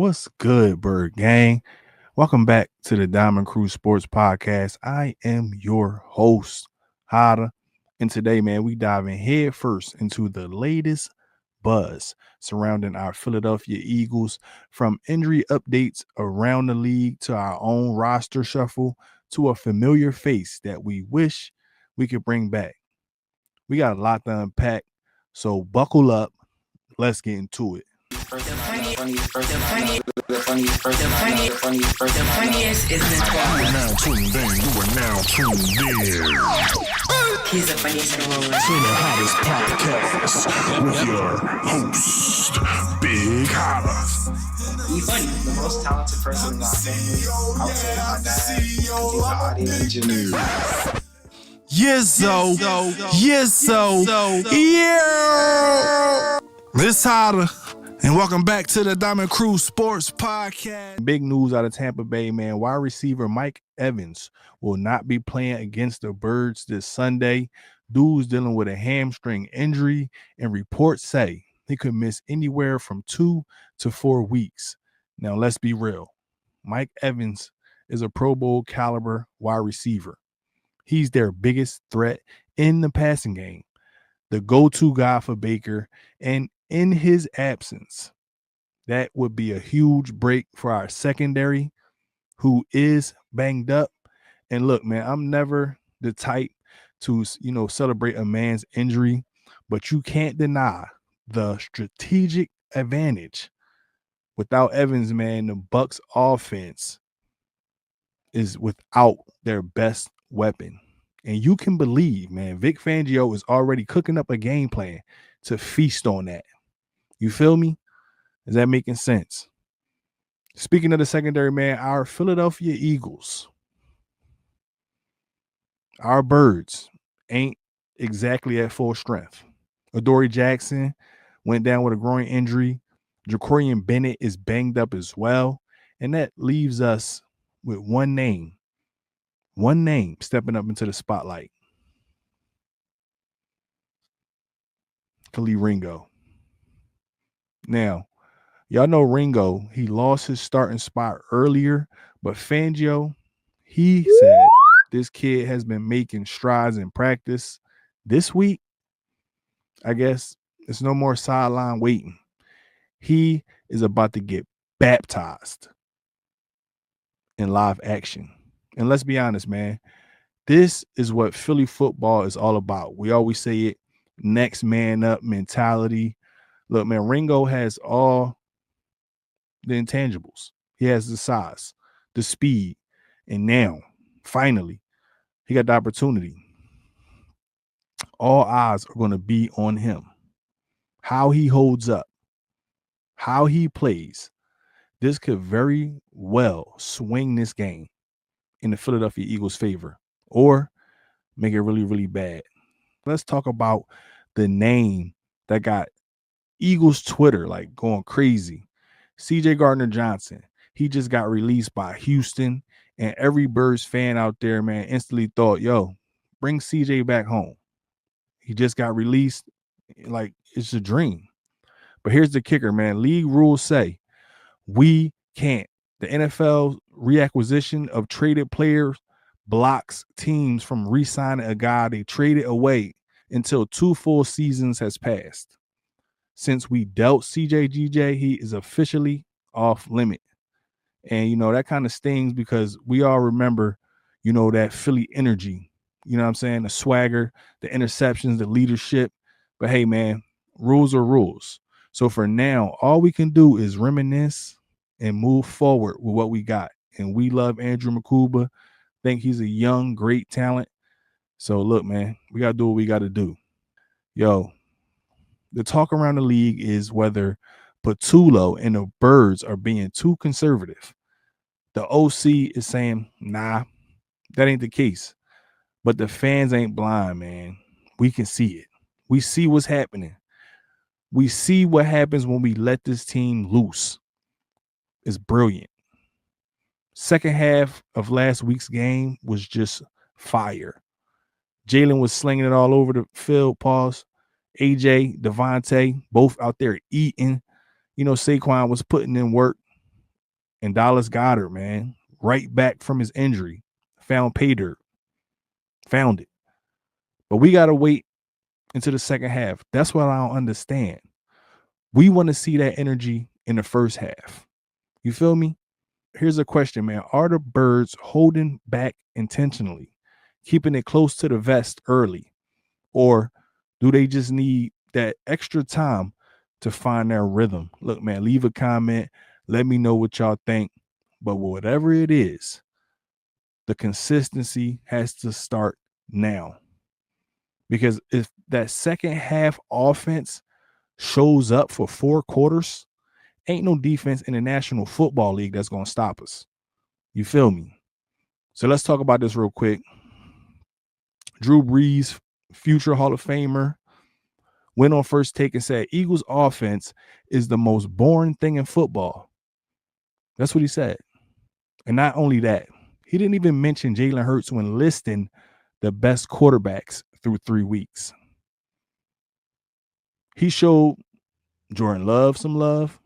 What's good, Bird Gang? Welcome back to the Diamond Crew Sports Podcast. I am your host, Hotta. And today, man, we diving head first into the latest buzz surrounding our Philadelphia Eagles, from injury updates around the league to our own roster shuffle to a familiar face that we wish we could bring back. We got a lot to unpack, so buckle up. Let's get into it. The funniest is the Now tuned in. You are now tuned in He's the funniest in the world. to the hottest podcast with your host, Big Hotta. He's the most talented person in our family outside of my dad. He's an audio engineer. Yeah. This Hotta, and welcome back to the Diamond Crew Sports Podcast. Big news out of Tampa Bay, man. Wide receiver Mike Evans will not be playing against the Birds this Sunday. Dude's dealing with a hamstring injury, and reports say he could miss anywhere from 2 to 4 weeks. Now, let's be real. Mike Evans is a Pro Bowl caliber wide receiver. He's their biggest threat in the passing game, the go-to guy for Baker, and in his absence, that would be a huge break for our secondary, who is banged up. And look, man, I'm never the type to, celebrate a man's injury, but you can't deny the strategic advantage. Without Evans, man, the Bucs offense is without their best weapon. And you can believe, man, Vic Fangio is already cooking up a game plan to feast on that. You feel me? Is that making sense? Speaking of the secondary, man, our Philadelphia Eagles, our Birds, ain't exactly at full strength. Adoree Jackson went down with a groin injury. Jacorian Bennett is banged up as well. And that leaves us with one name stepping up into the spotlight. Khalil Ringo. Now, y'all know Ringo, he lost his starting spot earlier, but Fangio, he said this kid has been making strides in practice. This week, I guess it's no more sideline waiting. He is about to get baptized in live action. And let's be honest, man, this is what Philly football is all about. We always say it, next man up mentality. Look, man, Ringo has all the intangibles. He has the size, the speed, and now, finally, he got the opportunity. All eyes are going to be on him. How he holds up, how he plays. This could very well swing this game in the Philadelphia Eagles' favor or make it really, really bad. Let's talk about the name that got Eagles Twitter like going crazy. CJ Gardner-Johnson. He just got released by Houston, and every Birds fan out there, man, instantly thought, yo, bring CJ back home. He just got released. Like, it's a dream. But here's the kicker, man. League rules say we can't. The NFL reacquisition of traded players blocks teams from re-signing a guy they traded away until 2 full seasons has passed. Since we dealt CJGJ, he is officially off limit. And, that kind of stings because we all remember, that Philly energy, you know what I'm saying? The swagger, the interceptions, the leadership. But hey, man, rules are rules. So for now, all we can do is reminisce and move forward with what we got. And we love Andrew Makuba. Think he's a young, great talent. So look, man, we got to do what we got to do. Yo, the talk around the league is whether Patullo and the Birds are being too conservative. The OC is saying, nah, that ain't the case. But the fans ain't blind, man. We can see it. We see what's happening. We see what happens when we let this team loose. It's brilliant. Second half of last week's game was just fire. Jalen was slinging it all over the field, pause. AJ, Devontae, both out there eating. Saquon was putting in work. And Dallas Goddard, man, right back from his injury, found pay dirt, found it. But we got to wait into the second half. That's what I don't understand. We want to see that energy in the first half. You feel me? Here's a question, man. Are the Birds holding back intentionally, keeping it close to the vest early? Or do they just need that extra time to find their rhythm? Look, man, leave a comment. Let me know what y'all think. But whatever it is, the consistency has to start now. Because if that second half offense shows up for 4 quarters, ain't no defense in the National Football League that's going to stop us. You feel me? So let's talk about this real quick. Drew Brees, future Hall of Famer, went on First Take and said, Eagles offense is the most boring thing in football. That's what he said. And not only that, he didn't even mention Jalen Hurts when listing the best quarterbacks through 3 weeks. He showed Jordan Love some love.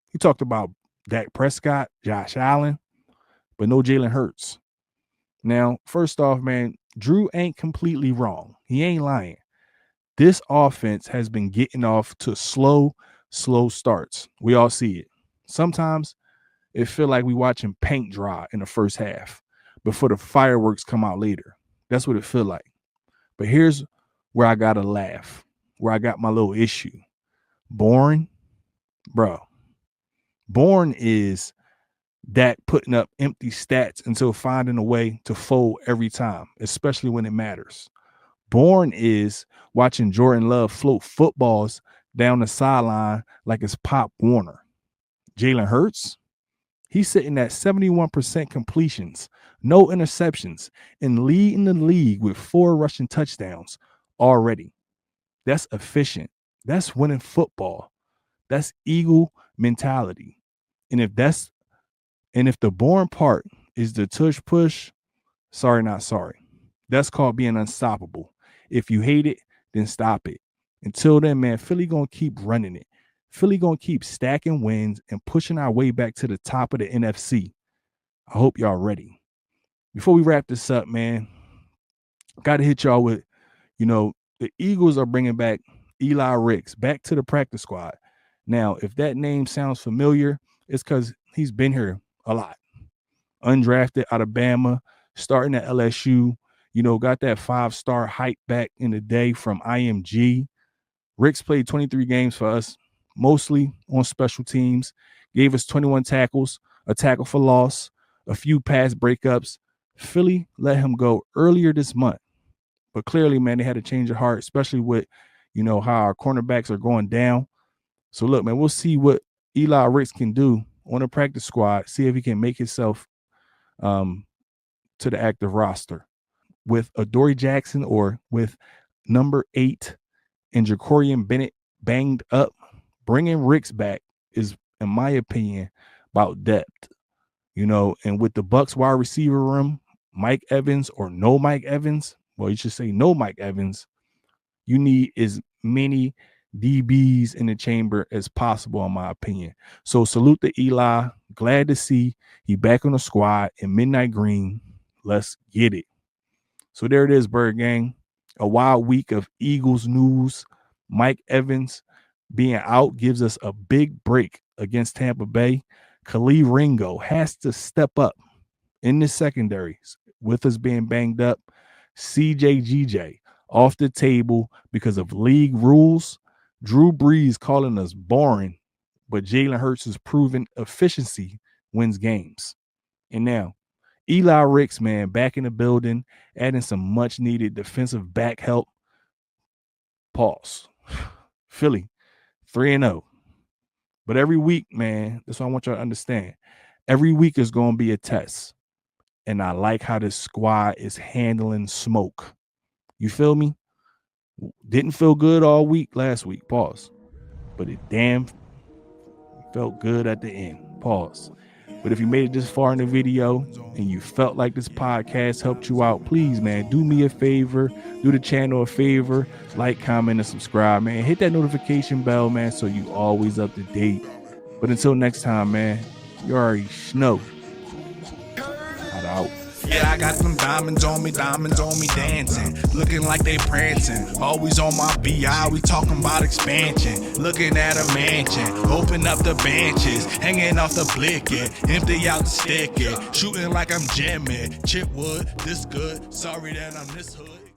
He talked about Dak Prescott, Josh Allen, but no Jalen Hurts. Now, first off, man, Drew ain't completely wrong. He ain't lying. This offense has been getting off to slow starts. We all see it. Sometimes it feel like we watching paint dry in the first half before the fireworks come out later. That's what it feel like. But here's where I got to laugh, where I got my little issue. Boring, bro. Boring is Dak putting up empty stats until finding a way to fold every time, especially when it matters. Boring is watching Jordan Love float footballs down the sideline like it's Pop Warner. Jalen Hurts, he's sitting at 71% completions, no interceptions, and leading the league with 4 rushing touchdowns already. That's efficient. That's winning football. That's Eagle mentality. And if the boring part is the tush push, sorry, not sorry. That's called being unstoppable. If you hate it, then stop it. Until then, man, Philly going to keep running it. Philly going to keep stacking wins and pushing our way back to the top of the NFC. I hope y'all ready. Before we wrap this up, man, got to hit y'all with, the Eagles are bringing back Eli Ricks back to the practice squad. Now, if that name sounds familiar, it's because he's been here a lot. Undrafted out of Bama, starting at LSU, got that 5-star hype back in the day from IMG. Ricks played 23 games for us, mostly on special teams, gave us 21 tackles, a tackle for loss, a few pass breakups. Philly let him go earlier this month. But clearly, man, they had a change of heart, especially with, how our cornerbacks are going down. So, look, man, we'll see what Eli Ricks can do on the practice squad, see if he can make himself to the active roster. With Adoree Jackson or with number 8 and Jacorian Bennett banged up, bringing Ricks back is, in my opinion, about depth. And with the Bucs wide receiver room, Mike Evans or no Mike Evans, well, you should say no Mike Evans, you need as many DBs in the chamber as possible, in my opinion. So salute to Eli. Glad to see he back on the squad in midnight green. Let's get it. So there it is, Bird Gang. A wild week of Eagles news. Mike Evans being out gives us a big break against Tampa Bay. Khalil Ringo has to step up in the secondaries with us being banged up. CJGJ off the table because of league rules. Drew Brees calling us boring, but Jalen Hurts' proven efficiency wins games. And now, Eli Ricks, man, back in the building, adding some much-needed defensive back help. Pause. Philly, 3-0. But every week, man, that's what I want y'all to understand. Every week is going to be a test. And I like how this squad is handling smoke. You feel me? Didn't feel good all week last week. Pause. But it damn felt good at the end. Pause. But if you made it this far in the video and you felt like this podcast helped you out, please, man, do me a favor. Do the channel a favor. Like, comment, and subscribe, man. Hit that notification bell, man, so you always up to date. But until next time, man, You already know. Hotta out. Yeah, I got them diamonds on me dancing. Looking like they prancing. Always on my BI, we talking about expansion. Looking at a mansion, open up the benches. Hanging off the blicky, empty out the sticky. Shooting like I'm Jimmy. Chipwood, this good, sorry that I'm this hood.